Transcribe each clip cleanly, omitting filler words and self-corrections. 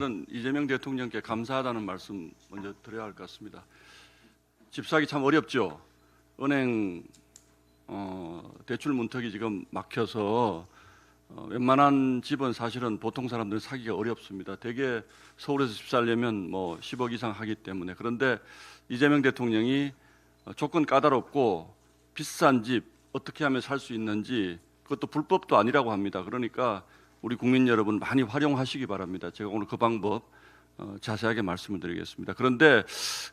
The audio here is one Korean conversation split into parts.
저는 이재명 대통령께 감사하다는 말씀 먼저 드려야 할 것 같습니다. 집 사기 참 어렵죠. 은행 대출 문턱이 지금 막혀서 웬만한 집은 사실은 보통 사람들은 사기가 어렵습니다. 대개 서울에서 집 살려면 뭐 10억 이상 하기 때문에. 그런데 이재명 대통령이 조건 까다롭고 비싼 집 어떻게 하면 살 수 있는지, 그것도 불법도 아니라고 합니다. 그러니까 우리 국민 여러분 많이 활용하시기 바랍니다. 제가 오늘 그 방법 자세하게 말씀을 드리겠습니다. 그런데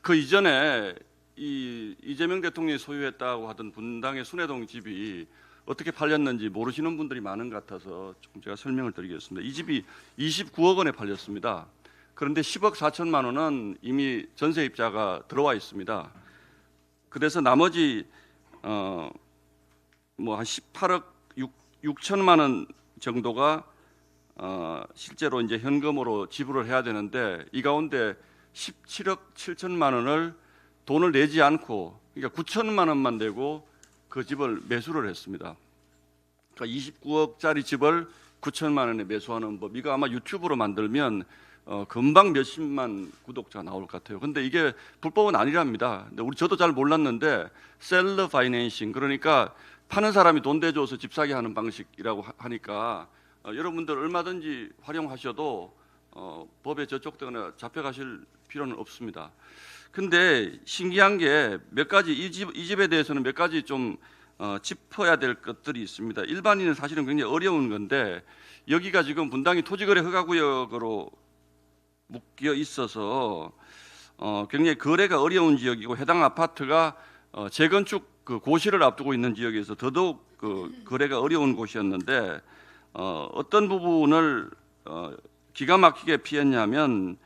그 이전에 이재명 대통령이 소유했다고 하던 분당의 순회동 집이 어떻게 팔렸는지 모르시는 분들이 많은 것 같아서 조금 제가 설명을 드리겠습니다. 이 집이 29억 원에 팔렸습니다. 그런데 10억 4천만 원은 이미 전세입자가 들어와 있습니다. 그래서 나머지 뭐 한 18억 6천만 원 정도가 실제로 이제 현금으로 지불을 해야 되는데, 이 가운데 17억 7천만 원을 돈을 내지 않고, 그러니까 9천만 원만 내고 그 집을 매수를 했습니다. 그러니까 29억짜리 집을 9천만 원에 매수하는 법, 이거 아마 유튜브로 만들면 금방 몇십만 구독자가 나올 것 같아요. 근데 이게 불법은 아니랍니다. 근데 저도 잘 몰랐는데 셀러 파이낸싱, 그러니까 파는 사람이 돈 대줘서 집 사게 하는 방식이라고 하니까 여러분들 얼마든지 활용하셔도 법에 저촉되거나 잡혀가실 필요는 없습니다. 근데 신기한 게 몇 가지, 이 집에 대해서는 몇 가지 좀 짚어야 될 것들이 있습니다. 일반인은 사실은 굉장히 어려운 건데, 여기가 지금 분당이 토지거래 허가구역으로 묶여 있어서 굉장히 거래가 어려운 지역이고, 해당 아파트가 재건축 그 고시를 앞두고 있는 지역에서 더더욱 그 거래가 어려운 곳이었는데, 어떤 부분을 기가 막히게 피했냐면,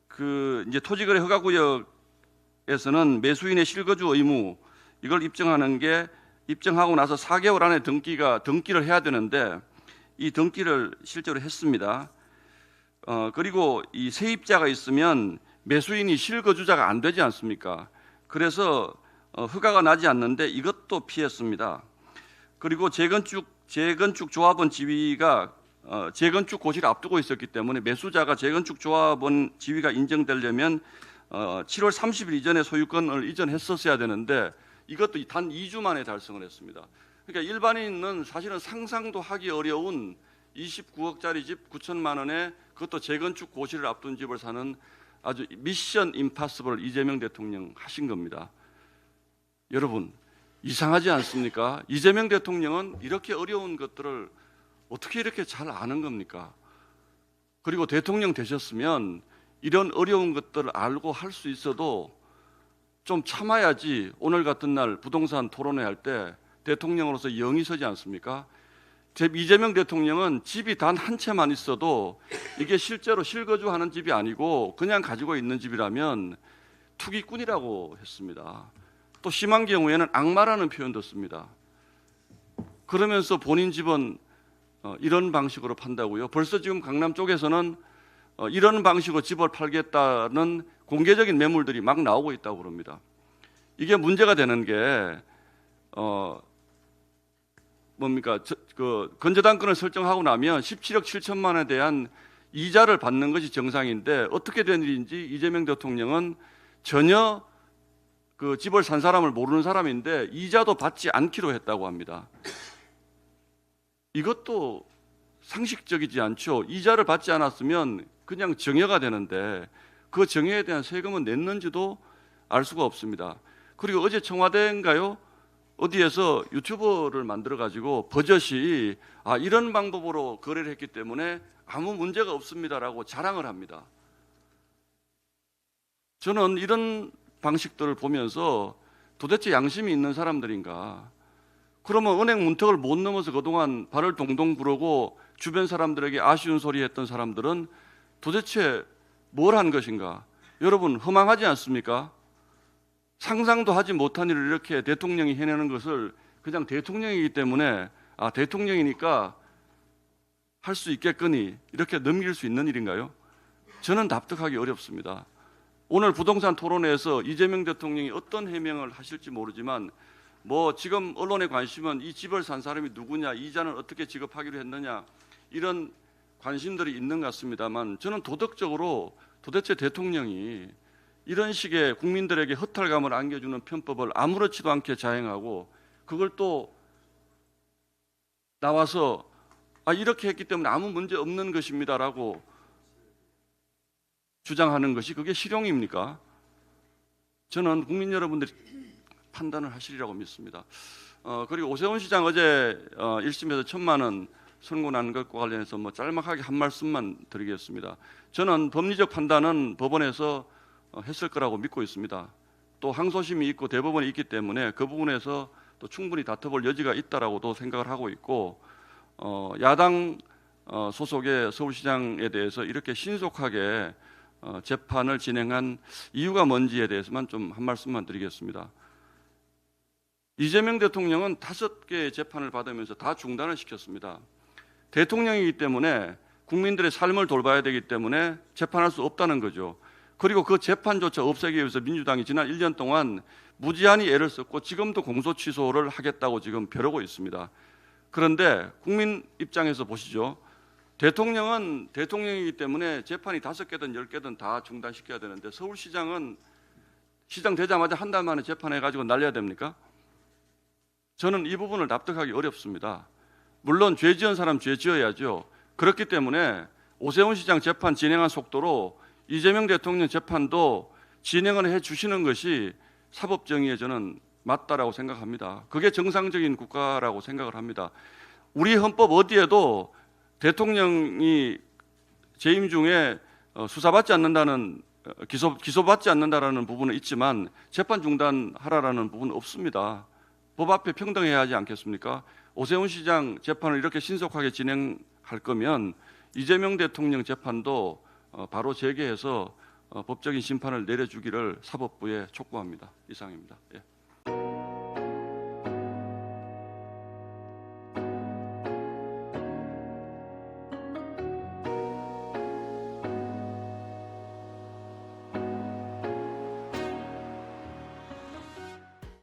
그 이제 토지거래 허가구역에서는 매수인의 실거주 의무, 이걸 입증하고 나서 4개월 안에 등기를 해야 되는데, 이 등기를 실제로 했습니다. 그리고 이 세입자가 있으면 매수인이 실거주자가 안 되지 않습니까? 그래서 허가가 나지 않는데 이것도 피했습니다. 그리고 재건축 조합원 지위가 재건축 고시를 앞두고 있었기 때문에, 매수자가 재건축 조합원 지위가 인정되려면 7월 30일 이전에 소유권을 이전했었어야 되는데, 이것도 단 2주 만에 달성을 했습니다. 그러니까 일반인은 사실은 상상도 하기 어려운 29억짜리 집 9천만 원에, 그것도 재건축 고시를 앞둔 집을 사는 아주 미션 임파서블을 이재명 대통령 하신 겁니다. 여러분, 이상하지 않습니까? 이재명 대통령은 이렇게 어려운 것들을 어떻게 이렇게 잘 아는 겁니까? 그리고 대통령 되셨으면 이런 어려운 것들을 알고 할 수 있어도 좀 참아야지 오늘 같은 날 부동산 토론회 할 때 대통령으로서 영이 서지 않습니까? 이재명 대통령은 집이 단 한 채만 있어도 이게 실제로 실거주하는 집이 아니고 그냥 가지고 있는 집이라면 투기꾼이라고 했습니다. 또 심한 경우에는 악마라는 표현도 씁니다. 그러면서 본인 집은 이런 방식으로 판다고요. 벌써 지금 강남 쪽에서는 이런 방식으로 집을 팔겠다는 공개적인 매물들이 막 나오고 있다고 그럽니다. 이게 문제가 되는 게 뭡니까? 그 건저당권을 설정하고 나면 17억 7천만 원에 대한 이자를 받는 것이 정상인데, 어떻게 된 일인지 이재명 대통령은 전혀 그 집을 산 사람을 모르는 사람인데 이자도 받지 않기로 했다고 합니다. 이것도 상식적이지 않죠. 이자를 받지 않았으면 그냥 정여가 되는데 그 정여에 대한 세금은 냈는지도 알 수가 없습니다. 그리고 어제 청와대인가요? 어디에서 유튜버를 만들어 가지고 버젓이 이런 방법으로 거래를 했기 때문에 아무 문제가 없습니다라고 자랑을 합니다. 저는 이런 방식들을 보면서 도대체 양심이 있는 사람들인가? 그러면 은행 문턱을 못 넘어서 그동안 발을 동동 구르고 주변 사람들에게 아쉬운 소리 했던 사람들은 도대체 뭘 한 것인가? 여러분, 허망하지 않습니까? 상상도 하지 못한 일을 이렇게 대통령이 해내는 것을 그냥 대통령이기 때문에 대통령이니까 할 수 있겠거니 이렇게 넘길 수 있는 일인가요? 저는 납득하기 어렵습니다. 오늘 부동산 토론회에서 이재명 대통령이 어떤 해명을 하실지 모르지만, 뭐 지금 언론의 관심은 이 집을 산 사람이 누구냐, 이자는 어떻게 지급하기로 했느냐, 이런 관심들이 있는 것 같습니다만 저는 도덕적으로 도대체 대통령이 이런 식의 국민들에게 허탈감을 안겨주는 편법을 아무렇지도 않게 자행하고 그걸 또 나와서 이렇게 했기 때문에 아무 문제 없는 것입니다라고 주장하는 것이 그게 실용입니까? 저는 국민 여러분들이 판단을 하시리라고 믿습니다. 그리고 오세훈 시장 어제 1심에서 1,000만 원 선고난 것과 관련해서 짤막하게 한 말씀만 드리겠습니다. 저는 법리적 판단은 법원에서 했을 거라고 믿고 있습니다. 또 항소심이 있고 대법원이 있기 때문에 그 부분에서 또 충분히 다퉈볼 여지가 있다라고도 생각을 하고 있고 야당 소속의 서울시장에 대해서 이렇게 신속하게 재판을 진행한 이유가 뭔지에 대해서만 좀 한 말씀만 드리겠습니다. 이재명 대통령은 5개의 재판을 받으면서 다 중단을 시켰습니다. 대통령이기 때문에 국민들의 삶을 돌봐야 되기 때문에 재판할 수 없다는 거죠. 그리고 그 재판조차 없애기 위해서 민주당이 지난 1년 동안 무지한히 애를 썼고 지금도 공소 취소를 하겠다고 지금 벼르고 있습니다. 그런데 국민 입장에서 보시죠. 대통령은 대통령이기 때문에 재판이 5개든 10개든 다 중단시켜야 되는데 서울시장은 시장 되자마자 한 달 만에 재판해가지고 날려야 됩니까? 저는 이 부분을 납득하기 어렵습니다. 물론 죄 지은 사람 죄 지어야죠. 그렇기 때문에 오세훈 시장 재판 진행한 속도로 이재명 대통령 재판도 진행을 해 주시는 것이 사법정의에 저는 맞다라고 생각합니다. 그게 정상적인 국가라고 생각을 합니다. 우리 헌법 어디에도 대통령이 재임 중에 수사받지 않는다는 기소받지 않는다라는 부분은 있지만 재판 중단하라라는 부분은 없습니다. 법 앞에 평등해야 하지 않겠습니까? 오세훈 시장 재판을 이렇게 신속하게 진행할 거면 이재명 대통령 재판도 바로 재개해서 법적인 심판을 내려주기를 사법부에 촉구합니다. 이상입니다. 예.